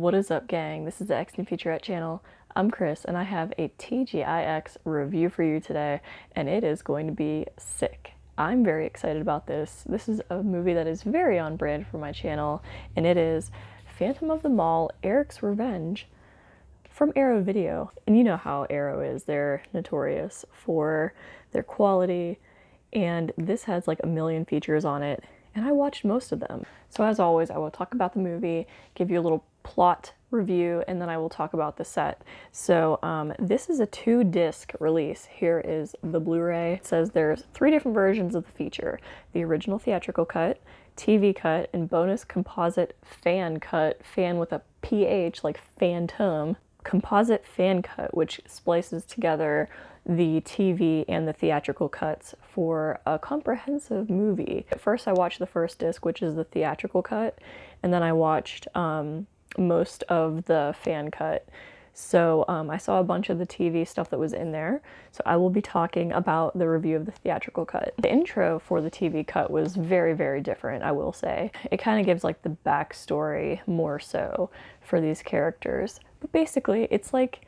What is up, gang? This is the X New Featurette channel. I'm Chris, and I have a TGIX review for you today, and it is going to be sick. I'm very excited about this. This is a movie that is very on brand for my channel, and it is Phantom of the Mall, Eric's Revenge from Arrow Video. And you know how Arrow is. They're notorious for their quality, and this has like a million features on it, and I watched most of them. So as always, I will talk about the movie, give you a little plot review, and then I will talk about the set. So this is a 2-disc release. Here is the Blu-ray. It says there's 3 different versions of the feature: the original theatrical cut, TV cut, and bonus composite fan cut, fan with a PH like phantom. Composite fan cut, which splices together the TV and the theatrical cuts for a comprehensive movie. At first I watched the first disc, which is the theatrical cut, and then I watched most of the fan cut. So I saw a bunch of the TV stuff that was in there, so I will be talking about the review of the theatrical cut. The intro for the TV cut was very, very different, I will say. It kind of gives like the backstory more so for these characters. But basically, it's like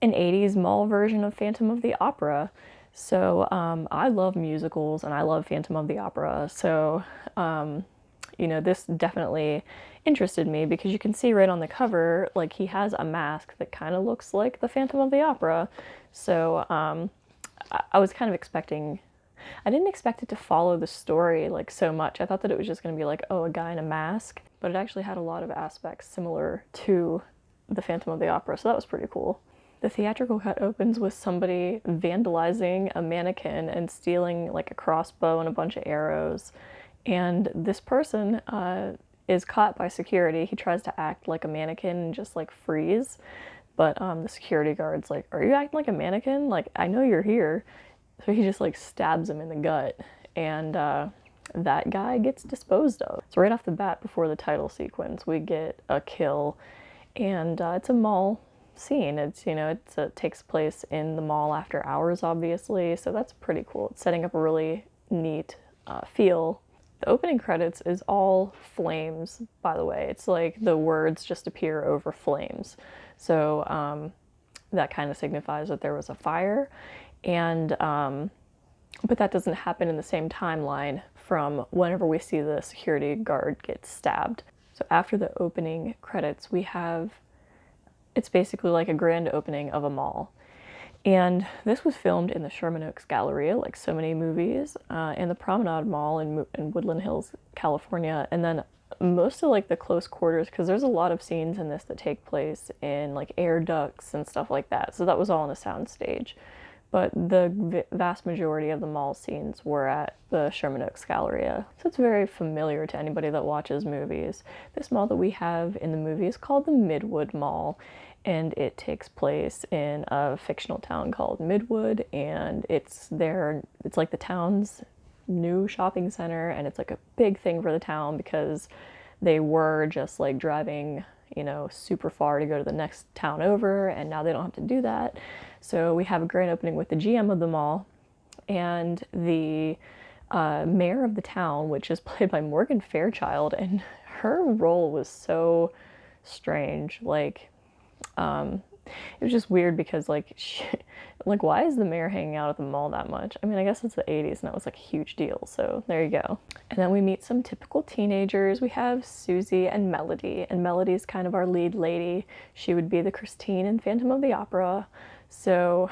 an 80s mall version of Phantom of the Opera. So I love musicals and I love Phantom of the Opera. So, you know, this definitely interested me because you can see right on the cover, like he has a mask that kind of looks like the Phantom of the Opera. So I was kind of expecting, I didn't expect it to follow the story like so much. I thought that it was just going to be like, oh, a guy in a mask, but it actually had a lot of aspects similar to the Phantom of the Opera, so that was pretty cool. The theatrical cut opens with somebody vandalizing a mannequin and stealing like a crossbow and a bunch of arrows, and this person is caught by security. He tries to act like a mannequin and just like freeze, but the security guard's like, are you acting like a mannequin? Like, I know you're here. So he just like stabs him in the gut, and that guy gets disposed of. So right off the bat, before the title sequence, we get a kill, and it's a mall scene. It's, you know, it takes place in the mall after hours, obviously, so that's pretty cool. It's setting up a really neat feel. The opening credits is all flames, by the way. It's like the words just appear over flames. So that kind of signifies that there was a fire, and but that doesn't happen in the same timeline from whenever we see the security guard get stabbed. So after the opening credits, we have, it's basically like a grand opening of a mall. And this was filmed in the Sherman Oaks Galleria, like so many movies, and the Promenade Mall in Woodland Hills, California. And then most of like the close quarters, because there's a lot of scenes in this that take place in like air ducts and stuff like that. So that was all on a sound stage. But the vast majority of the mall scenes were at the Sherman Oaks Galleria. So it's very familiar to anybody that watches movies. This mall that we have in the movie is called the Midwood Mall, and it takes place in a fictional town called Midwood, and it's like the town's new shopping center, and it's like a big thing for the town because they were just like driving, you know, super far to go to the next town over, and now they don't have to do that. So we have a grand opening with the GM of the mall and the mayor of the town, which is played by Morgan Fairchild, and her role was so strange. Like, it was just weird because like like, why is the mayor hanging out at the mall that much? I mean, I guess it's the 80s and that was like a huge deal, so there you go. And then we meet some typical teenagers. We have Susie and Melody's kind of our lead lady. She would be the Christine in Phantom of the Opera. So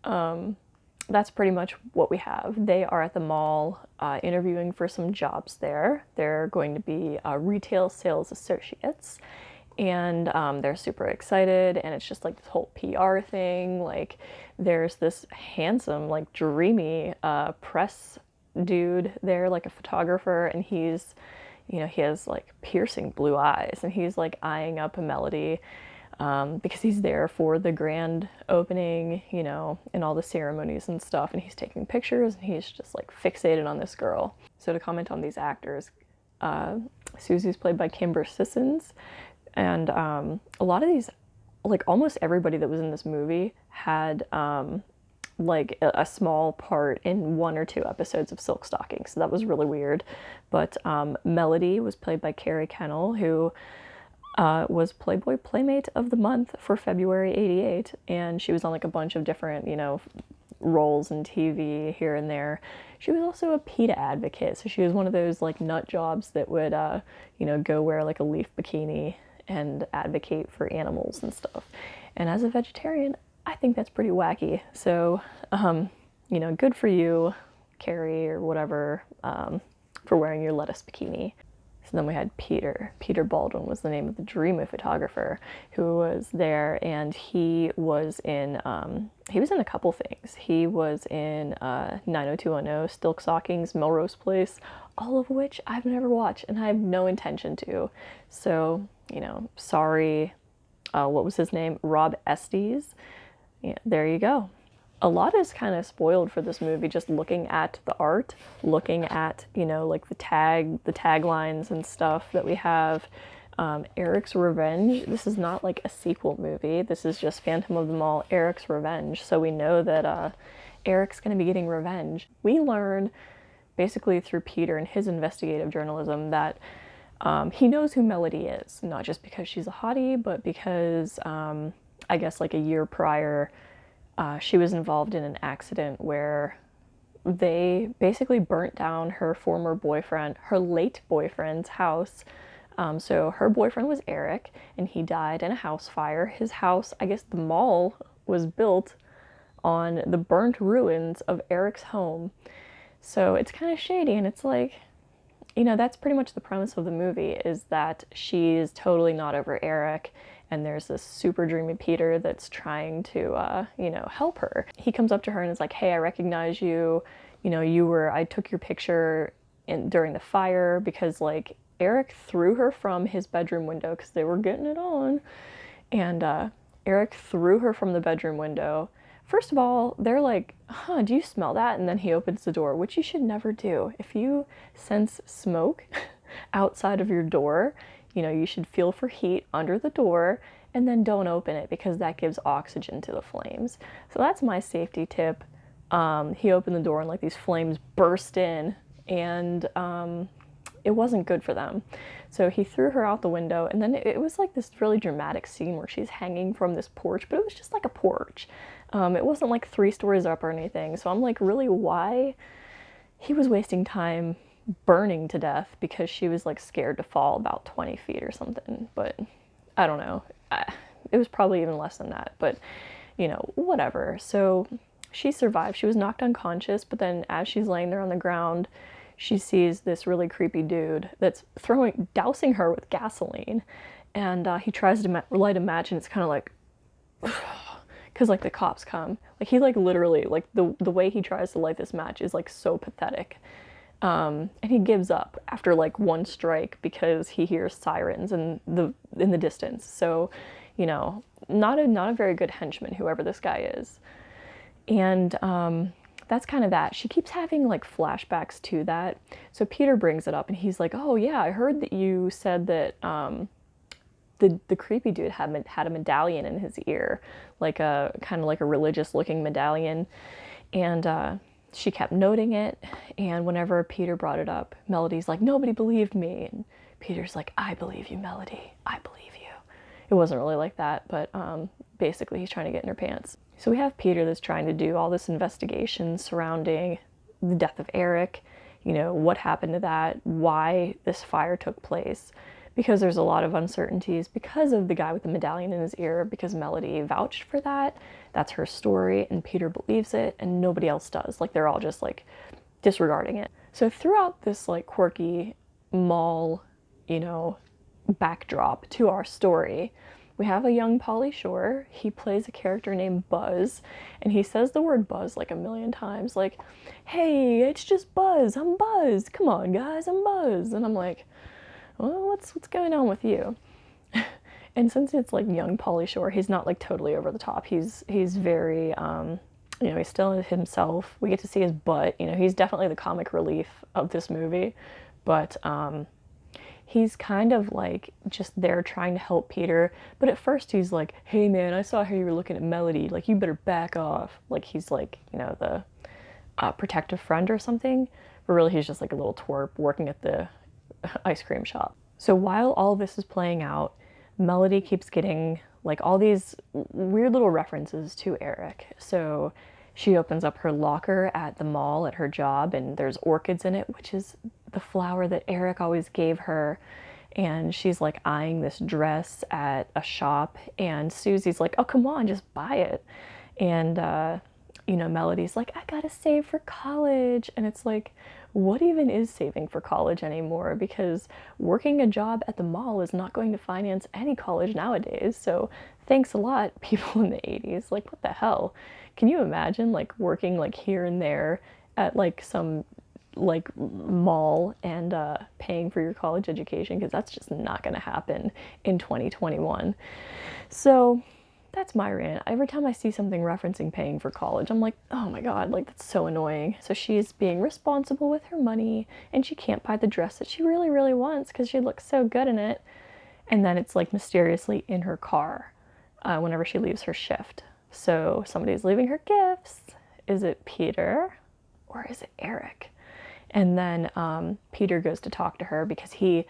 that's pretty much what we have. They are at the mall interviewing for some jobs there. They're going to be retail sales associates, and they're super excited, and it's just like this whole PR thing. Like, there's this handsome, like dreamy press dude there, like a photographer, and he's, you know, he has like piercing blue eyes, and he's like eyeing up a Melody because he's there for the grand opening, you know, and all the ceremonies and stuff, and he's taking pictures, and he's just like fixated on this girl. So to comment on these actors, Susie's played by Kimber Sissons, and a lot of these, like almost everybody that was in this movie had like a small part in 1 or 2 episodes of Silk Stocking, so that was really weird. But Melody was played by Carrie Kennel, who was Playboy Playmate of the Month for February '88, and she was on like a bunch of different, roles in TV here and there. She was also a PETA advocate, so she was one of those like nut jobs that would, go wear like a leaf bikini and advocate for animals and stuff. And as a vegetarian, I think that's pretty wacky. So, good for you, Carrie, or whatever, for wearing your lettuce bikini. So then we had Peter. Peter Baldwin was the name of the Dreamy photographer who was there, and he was in a couple things. He was in 90210, Silk Stockings, Melrose Place, all of which I've never watched, and I have no intention to. So, sorry, what was his name? Rob Estes. Yeah, there you go. A lot is kind of spoiled for this movie just looking at the art, looking at, like the taglines and stuff that we have. Eric's Revenge. This is not like a sequel movie. This is just Phantom of the Mall, Eric's Revenge. So we know that Eric's going to be getting revenge. We learn basically through Peter and his investigative journalism that he knows who Melody is, not just because she's a hottie, but because I guess like a year prior, she was involved in an accident where they basically burnt down her former boyfriend, her late boyfriend's house. So her boyfriend was Eric, and he died in a house fire. His house, I guess the mall, was built on the burnt ruins of Eric's home. So it's kind of shady, and it's like, that's pretty much the premise of the movie, is that she's totally not over Eric, and there's this super dreamy Peter that's trying to, help her. He comes up to her and is like, hey, I recognize you. I took your picture during the fire, because like Eric threw her from his bedroom window because they were getting it on. And Eric threw her from the bedroom window. First of all, they're like, huh, do you smell that? And then he opens the door, which you should never do. If you sense smoke outside of your door, you should feel for heat under the door, and then don't open it, because that gives oxygen to the flames. So that's my safety tip. He opened the door and like these flames burst in, and it wasn't good for them. So he threw her out the window, and then it was like this really dramatic scene where she's hanging from this porch, but it was just like a porch. It wasn't like 3 stories up or anything. So I'm like, really, why? He was wasting time burning to death because she was like scared to fall about 20 feet or something. But I don't know. It was probably even less than that, but whatever. So she survived. She was knocked unconscious, but then as she's laying there on the ground, she sees this really creepy dude that's dousing her with gasoline. And he tries to light a match, and it's kind of like, because like the cops come. Like he like literally, like the way he tries to light this match is like so pathetic. And he gives up after like 1 strike because he hears sirens in the distance. So, not a very good henchman, whoever this guy is. And that's kind of that. She keeps having like flashbacks to that. So Peter brings it up, and he's like, "Oh yeah, I heard that you said that the creepy dude had a medallion in his ear, like a kind of like a religious looking medallion." And she kept noting it, and whenever Peter brought it up, Melody's like, "Nobody believed me," and Peter's like, "I believe you, Melody. I believe you." It wasn't really like that, but basically he's trying to get in her pants. So we have Peter that's trying to do all this investigation surrounding the death of Eric, what happened to that, why this fire took place, because there's a lot of uncertainties because of the guy with the medallion in his ear, because Melody vouched for that. That's her story, and Peter believes it, and nobody else does. Like, they're all just like disregarding it. So throughout this like quirky mall, backdrop to our story, we have a young Pauly Shore. He plays a character named Buzz, and he says the word Buzz like a million times, like, "Hey, it's just Buzz. I'm Buzz. Come on, guys, I'm Buzz." And I'm like, well, what's going on with you? And since it's like young Pauly Shore, he's not like totally over the top. He's very, he's still himself. We get to see his butt. He's definitely the comic relief of this movie, but he's kind of like just there trying to help Peter. But at first he's like, "Hey man, I saw how you were looking at Melody. Like, you better back off." Like he's like, the protective friend or something. But really he's just like a little twerp working at the ice cream shop. So while all this is playing out, Melody keeps getting like all these weird little references to Eric. So she opens up her locker at the mall at her job, and there's orchids in it, which is the flower that Eric always gave her. And she's like eyeing this dress at a shop, and Susie's like, oh, come on, just buy it. And Melody's like, I gotta save for college. And it's like, what even is saving for college anymore? Because working a job at the mall is not going to finance any college nowadays. So thanks a lot, people in the 80s. Like, what the hell? Can you imagine like working like here and there at like some like mall and paying for your college education? Because that's just not going to happen in 2021. So that's my rant. Every time I see something referencing paying for college, I'm like, oh my god, like that's so annoying. So she's being responsible with her money, and she can't buy the dress that she really, really wants because she looks so good in it. And then it's like mysteriously in her car whenever she leaves her shift. So somebody's leaving her gifts. Is it Peter or is it Eric? And then Peter goes to talk to her because he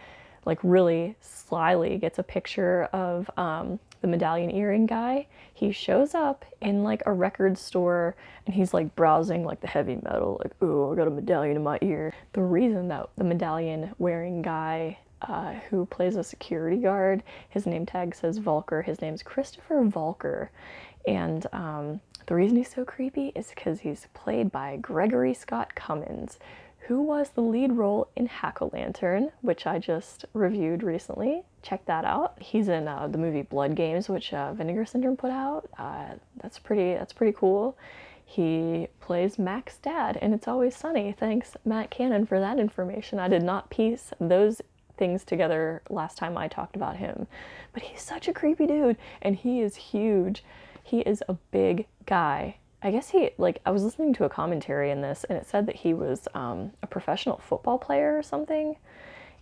like really slyly gets a picture of the medallion earring guy. He shows up in like a record store, and he's like browsing like the heavy metal, like, oh, I got a medallion in my ear. The reason that the medallion wearing guy who plays a security guard, his name tag says Volker. His name's Christopher Volker. And the reason he's so creepy is because he's played by Gregory Scott Cummins, who was the lead role in Hack-O-Lantern, which I just reviewed recently. Check that out. He's in the movie Blood Games, which Vinegar Syndrome put out. That's pretty cool. He plays Mac's dad, and It's Always Sunny. Thanks, Matt Cannon, for that information. I did not piece those things together last time I talked about him. But he's such a creepy dude, and he is huge. He is a big guy. I guess I was listening to a commentary in this, and it said that he was a professional football player or something,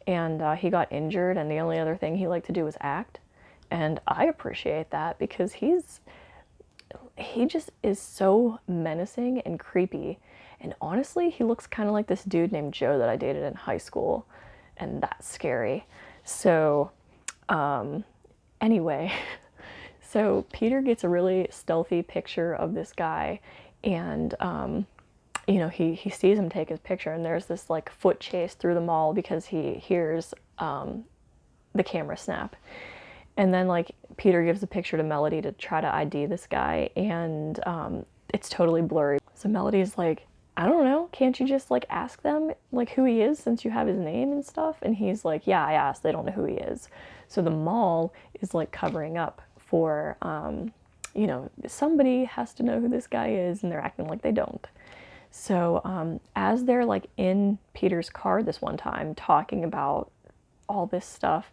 and he got injured, and the only other thing he liked to do was act. And I appreciate that because he just is so menacing and creepy. And honestly, he looks kind of like this dude named Joe that I dated in high school, and that's scary. So, anyway. So Peter gets a really stealthy picture of this guy, and he sees him take his picture, and there's this like foot chase through the mall because he hears the camera snap. And then like Peter gives the picture to Melody to try to ID this guy, and it's totally blurry. So Melody's like, I don't know, can't you just like ask them like who he is since you have his name and stuff? And he's like, yeah, I asked, they don't know who he is. So the mall is like covering up for, somebody has to know who this guy is, and they're acting like they don't. So as they're like in Peter's car this one time talking about all this stuff,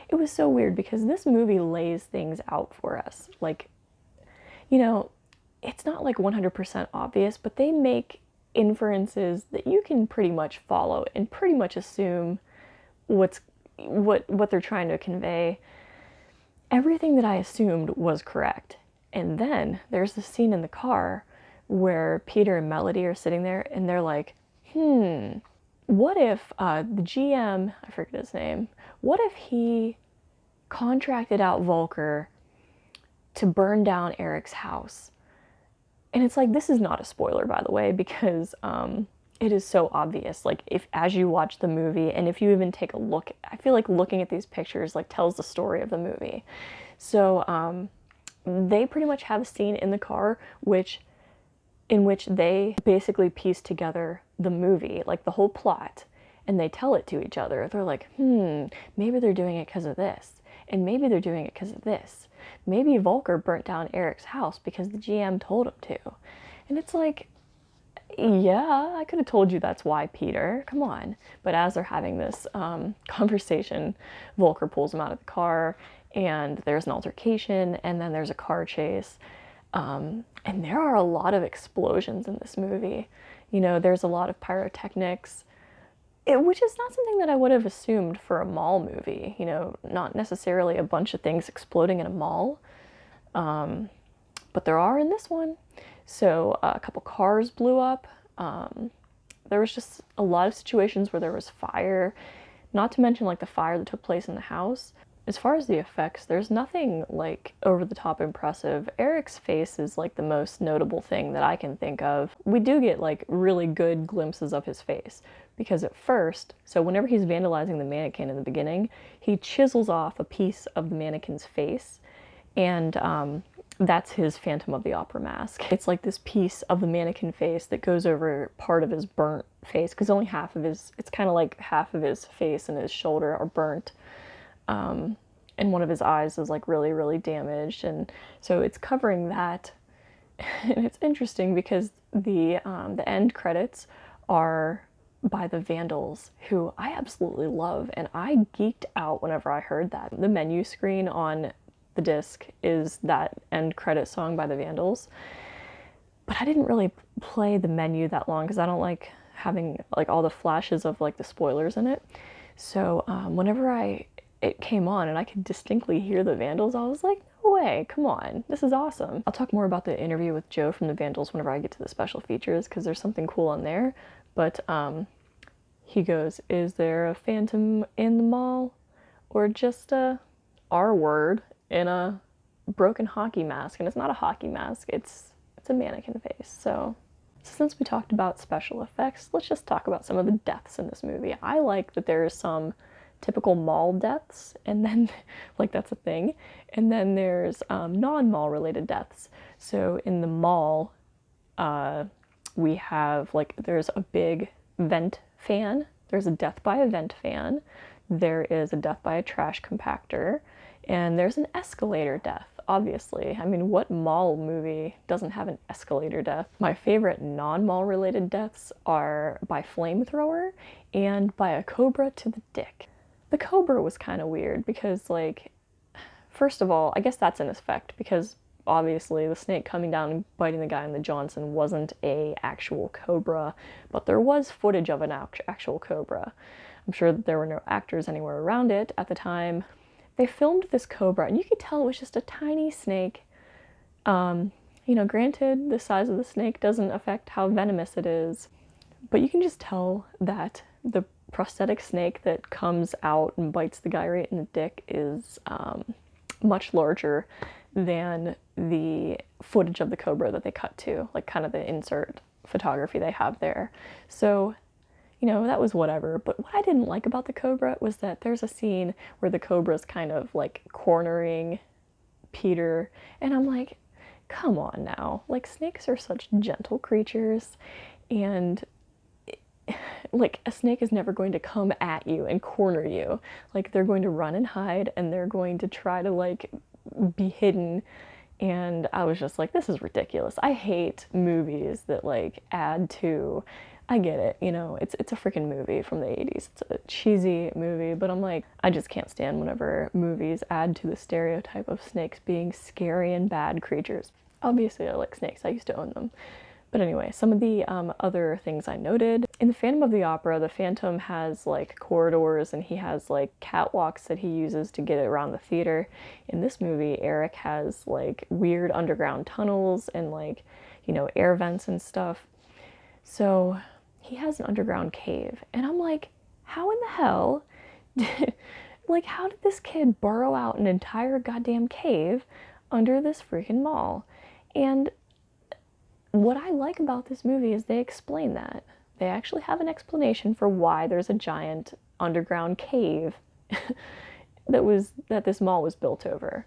it was so weird because this movie lays things out for us. Like, it's not like 100% obvious, but they make inferences that you can pretty much follow and pretty much assume what they're trying to convey. Everything that I assumed was correct. And then there's this scene in the car where Peter and Melody are sitting there, and they're like, what if the GM, I forget his name, what if he contracted out Volker to burn down Eric's house? And it's like, this is not a spoiler, by the way, because it is so obvious. Like, if as you watch the movie, and if you even take a look, I feel like looking at these pictures like tells the story of the movie. So they pretty much have a scene in the car in which they basically piece together the movie, like the whole plot, and they tell it to each other. They're like, maybe they're doing it because of this, and maybe they're doing it because of this. Maybe Volker burnt down Eric's house because the GM told him to. And it's like, yeah, I could have told you that's why, Peter. Come on. But as they're having this conversation, Volker pulls him out of the car, and there's an altercation, and then there's a car chase. And there are a lot of explosions in this movie. There's a lot of pyrotechnics, which is not something that I would have assumed for a mall movie. Not necessarily a bunch of things exploding in a mall. But there are in this one. So a couple cars blew up. There was just a lot of situations where there was fire, not to mention like the fire that took place in the house. as far as the effects, there's nothing like over the top impressive. Eric's face is like the most notable thing that I can think of. We do get like really good glimpses of his face because at first, so whenever he's vandalizing the mannequin in the beginning, he chisels off a piece of the mannequin's face, and that's his Phantom of the Opera mask. It's like this piece of the mannequin face that goes over part of his burnt face, because only half of his, it's kind of like half of his face and his shoulder are burnt. And one of his eyes is like really, really damaged. And so it's covering that. And it's interesting because the end credits are by the Vandals, who I absolutely love. And I geeked out whenever I heard that. The menu screen on the disc is that end credit song by the Vandals. But I didn't really play the menu that long because I don't like having like all the flashes of like the spoilers in it. So whenever it came on and I could distinctly hear the Vandals, I was like, no way, come on, this is awesome. I'll talk more about the interview with Joe from the Vandals whenever I get to the special features, because there's something cool on there. But he goes, is there a phantom in the mall? Or just a R word in a broken hockey mask? And it's not a hockey mask, it's a mannequin face. So since we talked about special effects, let's just talk about some of the deaths in this movie. I like that there is some typical mall deaths, and then like that's a thing, and then there's non-mall related deaths. So in the mall, we have like, there's a big vent fan, there's a death by a vent fan, there is a death by a trash compactor, and there's an escalator death. Obviously, I mean, what mall movie doesn't have an escalator death? My favorite non-mall related deaths are by flamethrower and by a cobra to the dick. The cobra was kind of weird because, like, first of all, I guess that's an effect because obviously the snake coming down and biting the guy in the Johnson wasn't a actual cobra, but there was footage of an actual cobra. I'm sure that there were no actors anywhere around it at the time. They filmed this cobra and you could tell it was just a tiny snake. You know, granted, the size of the snake doesn't affect how venomous it is, but you can just tell that the prosthetic snake that comes out and bites the guy right in the dick is much larger than the footage of the cobra that they cut to, like kind of the insert photography they have there. So, you know, that was whatever. But what I didn't like about the cobra was that there's a scene where the cobra's kind of like cornering Peter, and I'm like, come on now. Like, snakes are such gentle creatures, and like, a snake is never going to come at you and corner you. Like, they're going to run and hide, and they're going to try to like be hidden. And I was just like, this is ridiculous. I hate movies that like add to, I get it, you know, it's a freaking movie from the 80s. It's a cheesy movie, but I'm like, I just can't stand whenever movies add to the stereotype of snakes being scary and bad creatures. Obviously, I like snakes. I used to own them. But anyway, some of the other things I noted. In the Phantom of the Opera, the Phantom has like corridors and he has like catwalks that he uses to get around the theater. In this movie, Eric has like weird underground tunnels and like, you know, air vents and stuff. So he has an underground cave. And I'm like, how in the hell like, how did this kid burrow out an entire goddamn cave under this freaking mall? And what I like about this movie is they explain that. They actually have an explanation for why there's a giant underground cave that this mall was built over.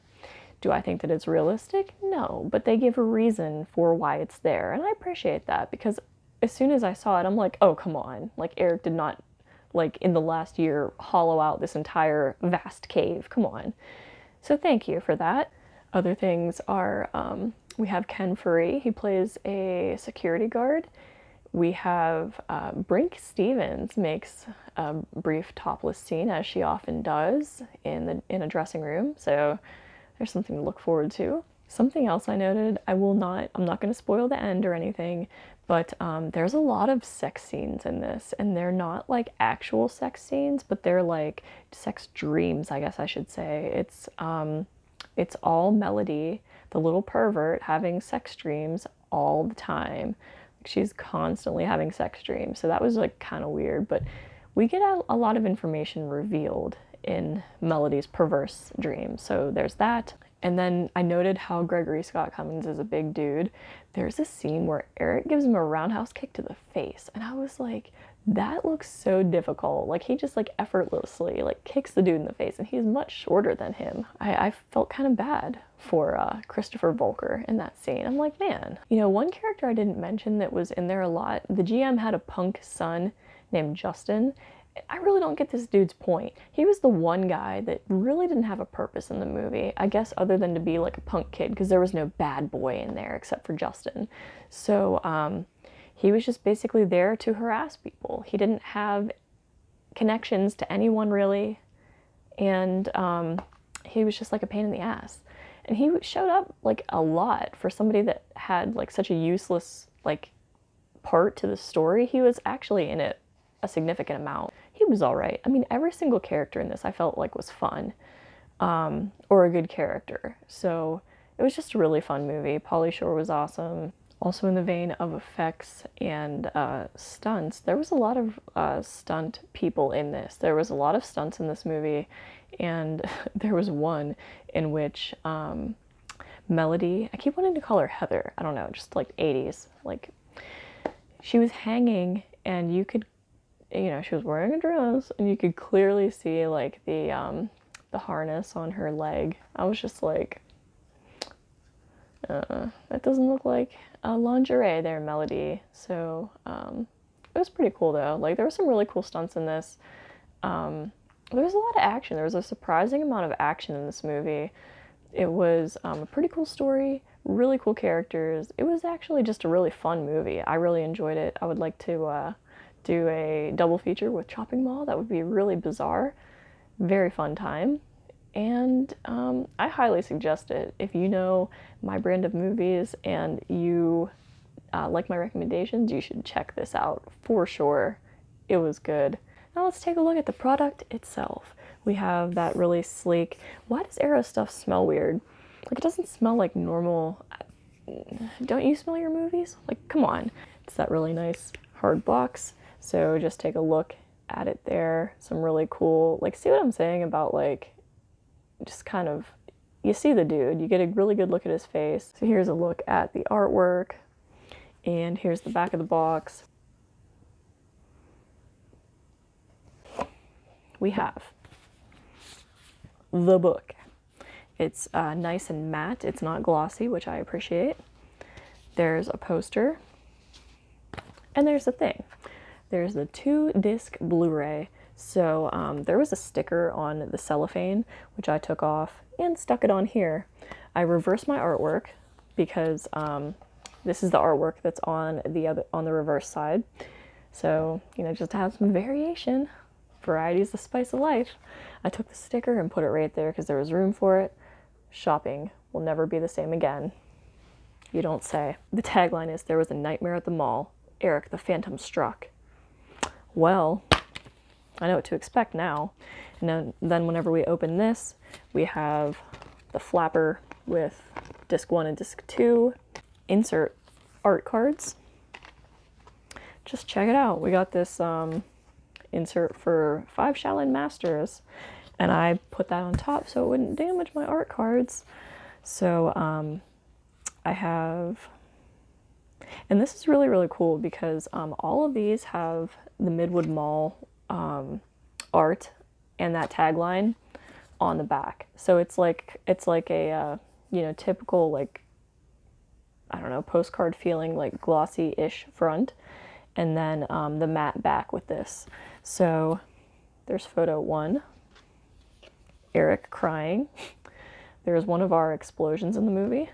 Do I think that it's realistic? No, but they give a reason for why it's there, and I appreciate that because as soon as I saw it, I'm like, oh, come on. Like, Eric did not, like, in the last year, hollow out this entire vast cave. Come on. So thank you for that. Other things are, we have Ken Furry. He plays a security guard. We have Brink Stevens makes a brief topless scene, as she often does, in a dressing room. So there's something to look forward to. Something else I noted, I'm not going to spoil the end or anything, but there's a lot of sex scenes in this, and they're not like actual sex scenes, but they're like sex dreams, I guess I should say. It's all Melody, the little pervert, having sex dreams all the time. She's constantly having sex dreams, so that was like kind of weird, but we get a lot of information revealed in Melody's perverse dream. So there's that. And then I noted how Gregory Scott Cummings is a big dude. There's a scene where Eric gives him a roundhouse kick to the face, and I was like, that looks so difficult. Like, he just like effortlessly like kicks the dude in the face, and he's much shorter than him. I felt kind of bad for Christopher Volker in that scene. I'm like, man. You know, one character I didn't mention that was in there a lot, the GM had a punk son named Justin. I really don't get this dude's point. He was the one guy that really didn't have a purpose in the movie, I guess, other than to be like a punk kid, because there was no bad boy in there except for Justin. So he was just basically there to harass people. He didn't have connections to anyone really, and he was just like a pain in the ass. And he showed up like a lot for somebody that had like such a useless like part to the story. He was actually in it a significant amount. He was all right. I mean, every single character in this I felt like was fun, or a good character. So it was just a really fun movie. Pauly Shore was awesome. Also in the vein of effects and stunts, there was a lot of stunt people in this. There was a lot of stunts in this movie, and there was one in which Melody, I keep wanting to call her Heather, I don't know, just like 80s, like she was hanging and you could, you know, she was wearing a dress and you could clearly see like the harness on her leg. I was just like, that doesn't look like lingerie there, Melody. So it was pretty cool though. Like, there were some really cool stunts in this. There was a lot of action. There was a surprising amount of action in this movie. It was a pretty cool story, really cool characters. It was actually just a really fun movie. I really enjoyed it. I would like to do a double feature with Chopping Mall. That would be really bizarre. Very fun time. And I highly suggest it. If you know my brand of movies and you like my recommendations, you should check this out for sure. It was good. Now let's take a look at the product itself. We have that really sleek, why does Arrow stuff smell weird? Like, it doesn't smell like normal. Don't you smell your movies? Like, come on. It's that really nice hard box. So just take a look at it there. Some really cool, like, see what I'm saying about like, just kind of, you see the dude, you get a really good look at his face. So here's a look at the artwork, and here's the back of the box. We have the book. It's nice and matte. It's not glossy, which I appreciate. There's a poster, and there's the thing. There's the 2-disc Blu-ray. So there was a sticker on the cellophane, which I took off and stuck it on here. I reversed my artwork because this is the artwork that's on the reverse side. So, you know, just to have some variation. Variety is the spice of life. I took the sticker and put it right there because there was room for it. Shopping will never be the same again. You don't say. The tagline is, "There was a nightmare at the mall. Eric the Phantom struck." Well, I know what to expect now. And then whenever we open this, we have the flapper with disc 1 and disc 2. Insert art cards. Just check it out. We got this insert for 5 Shaolin Masters, and I put that on top so it wouldn't damage my art cards. So I have, and this is really, really cool because all of these have the Midwood Mall art and that tagline on the back. So it's like a you know, typical, like, I don't know, postcard feeling, like glossy-ish front, and then the matte back with this. So there's photo 1, Eric crying. There's one of our explosions in the movie.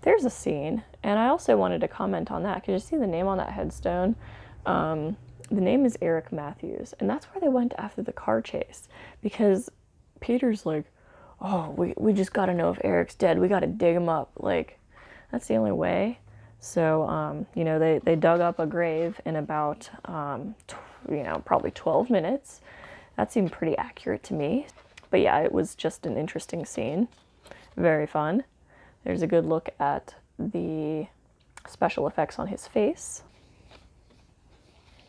There's a scene, and I also wanted to comment on that because you see the name on that headstone. The name is Eric Matthews, and that's where they went after the car chase, because Peter's like, oh, we just got to know if Eric's dead. We got to dig him up. Like, that's the only way. So, you know, they dug up a grave in about, you know, probably 12 minutes. That seemed pretty accurate to me. But yeah, it was just an interesting scene. Very fun. There's a good look at the special effects on his face.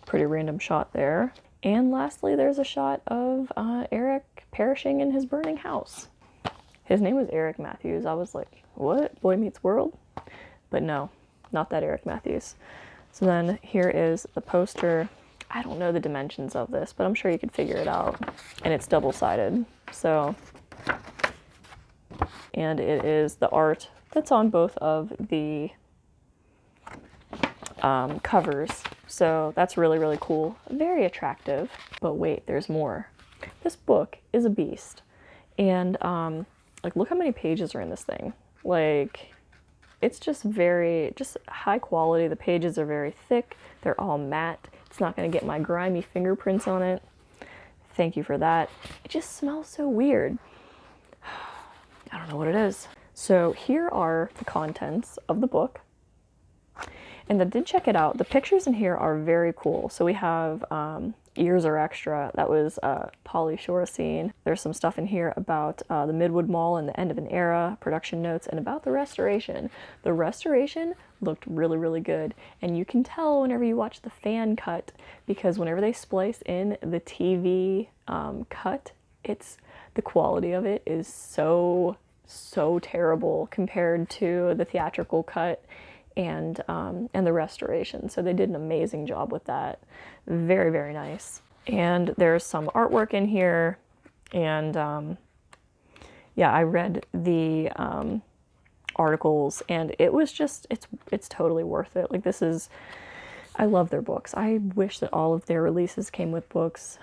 Pretty random shot there. And lastly, there's a shot of Eric perishing in his burning house. His name was Eric Matthews. I was like, what? Boy Meets World? But no, not that Eric Matthews. So then here is the poster. I don't know the dimensions of this, but I'm sure you could figure it out. And it's double-sided. So, and it is the art that's on both of the covers. So that's really, really cool. Very attractive. But wait, there's more. This book is a beast. And like, look how many pages are in this thing. Like, it's just high quality. The pages are very thick. They're all matte. It's not going to get my grimy fingerprints on it. Thank you for that. It just smells so weird. I don't know what it is. So here are the contents of the book. And I did check it out. The pictures in here are very cool. So we have Ears Are Extra. That was Polly Shore scene. There's some stuff in here about the Midwood Mall and the end of an era, production notes, and about the restoration. The restoration looked really, really good. And you can tell whenever you watch the fan cut, because whenever they splice in the TV cut, the quality of it is so terrible compared to the theatrical cut and the restoration. So they did an amazing job with that. Very, very nice. And there's some artwork in here. And yeah, I read the articles, and it was just, it's totally worth it. Like, I love their books. I wish that all of their releases came with books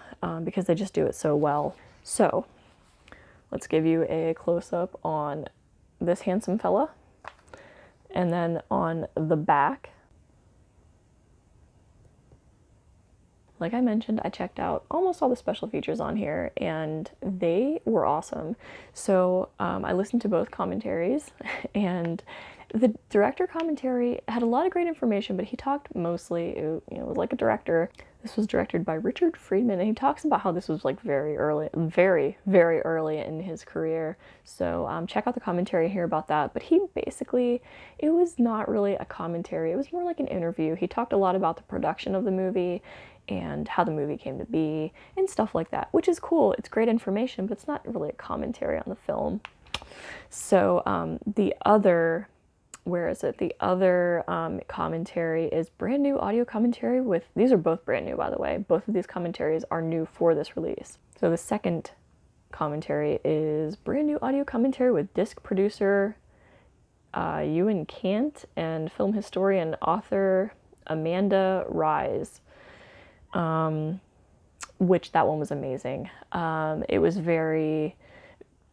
because they just do it so well. So let's give you a close-up on this handsome fella. And then on the back, like I mentioned, I checked out almost all the special features on here, and they were awesome. So I listened to both commentaries, and the director commentary had a lot of great information, but he talked mostly, it was like a director. This was directed by Richard Friedman, and he talks about how this was like very early, very, very early in his career. So check out the commentary here about that. But he basically, it was not really a commentary. It was more like an interview. He talked a lot about the production of the movie and how the movie came to be and stuff like that, which is cool. It's great information, but it's not really a commentary on the film. So the other commentary is brand new audio commentary with, these are both brand new, by the way. Both of these commentaries are new for this release. So the second commentary is brand new audio commentary with disc producer Ewan Cant and film historian author Amanda Rise. Which that one was amazing. It was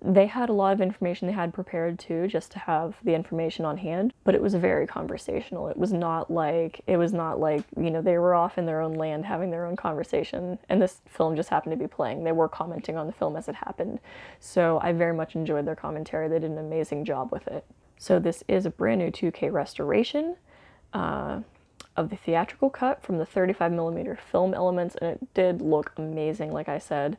they had a lot of information they had prepared too, just to have the information on hand, but it was very conversational. It was not like, they were off in their own land having their own conversation and this film just happened to be playing. They were commenting on the film as it happened. So I very much enjoyed their commentary. They did an amazing job with it. So this is a brand new 2K restoration of the theatrical cut from the 35mm film elements, and it did look amazing, like I said.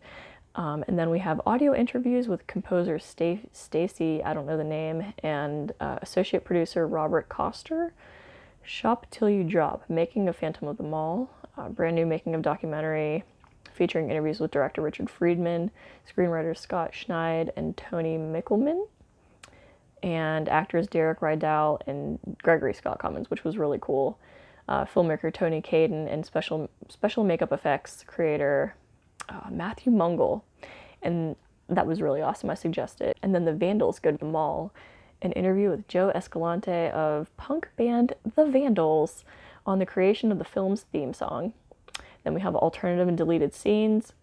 And then we have audio interviews with composer Stacy, I don't know the name, and associate producer Robert Coster. Shop Till You Drop, Making of Phantom of the Mall, brand new making of documentary featuring interviews with director Richard Friedman, screenwriters Scott Schneid and Tony Mickelman, and actors Derek Rydell and Gregory Scott Cummins, which was really cool. Filmmaker Tony Caden and special makeup effects creator Matthew Mungle, and that was really awesome. I suggest it. And then the Vandals Go to the Mall, an interview with Joe Escalante of punk band The Vandals on the creation of the film's theme song. Then we have alternative and deleted scenes,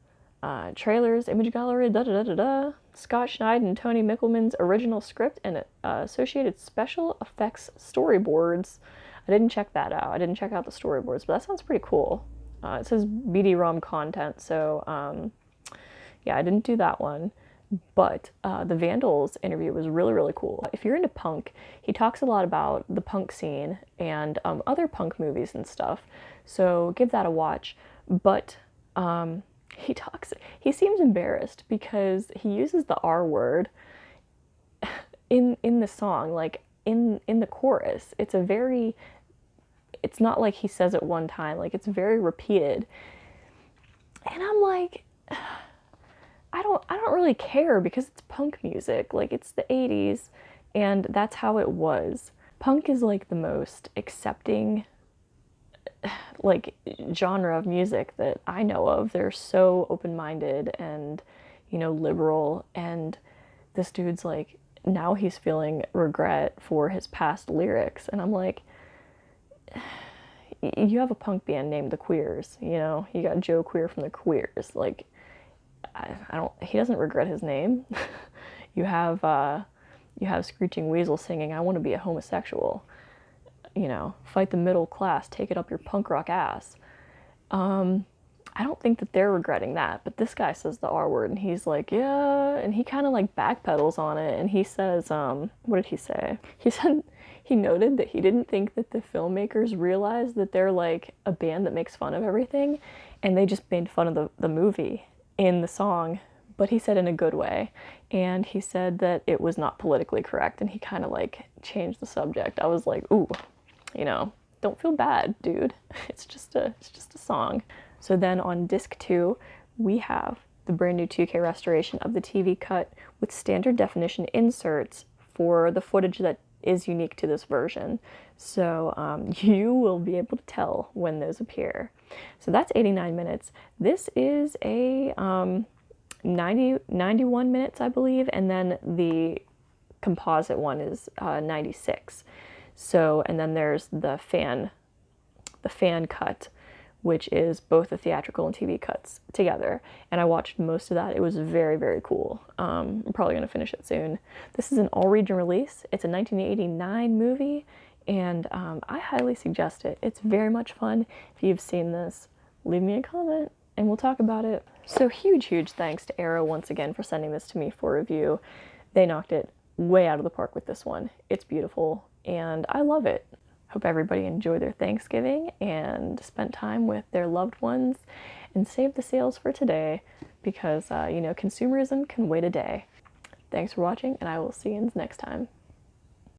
trailers, image gallery, Scott Schneid and Tony Mickelman's original script and associated special effects storyboards. I didn't check that out. I didn't check out the storyboards, but that sounds pretty cool. It says BD-ROM content, so yeah, I didn't do that one. But the Vandals interview was really, really cool. If you're into punk, he talks a lot about the punk scene and other punk movies and stuff, so give that a watch. But he seems embarrassed because he uses the R word in the song, like in the chorus. It's it's not like he says it one time, like it's very repeated. And I'm like, I don't really care because it's punk music. Like it's the 80s and that's how it was. Punk is like the most accepting like genre of music that I know of. They're so open-minded and, you know, liberal, and this dude's like, now he's feeling regret for his past lyrics, and I'm like, you have a punk band named the Queers, you know, you got Joe Queer from the Queers, like I don't, he doesn't regret his name. you have you have Screeching Weasel singing I want to be a homosexual, you know, fight the middle class, take it up your punk rock ass. I don't think that they're regretting that, but this guy says the R word and he's like, yeah, and he kind of like backpedals on it, and he says, what did he say? He said he noted that he didn't think that the filmmakers realized that they're like a band that makes fun of everything, and they just made fun of the movie in the song, but he said in a good way, and he said that it was not politically correct, and he kind of like changed the subject. I was like, ooh, you know, don't feel bad, dude. It's just a song. So then on disc 2, we have the brand new 2K restoration of the TV cut with standard definition inserts for the footage that is unique to this version. So you will be able to tell when those appear. So that's 89 minutes. This is a 91 minutes, I believe, and then the composite one is 96. So, and then there's the fan cut, which is both the theatrical and TV cuts together. And I watched most of that. It was very, very cool. I'm probably going to finish it soon. This is an all-region release. It's a 1989 movie, and I highly suggest it. It's very much fun. If you've seen this, leave me a comment, and we'll talk about it. So huge, huge thanks to Arrow once again for sending this to me for review. They knocked it way out of the park with this one. It's beautiful, and I love it. Hope everybody enjoyed their Thanksgiving and spent time with their loved ones and saved the sales for today because, you know, consumerism can wait a day. Thanks for watching, and I will see you next time.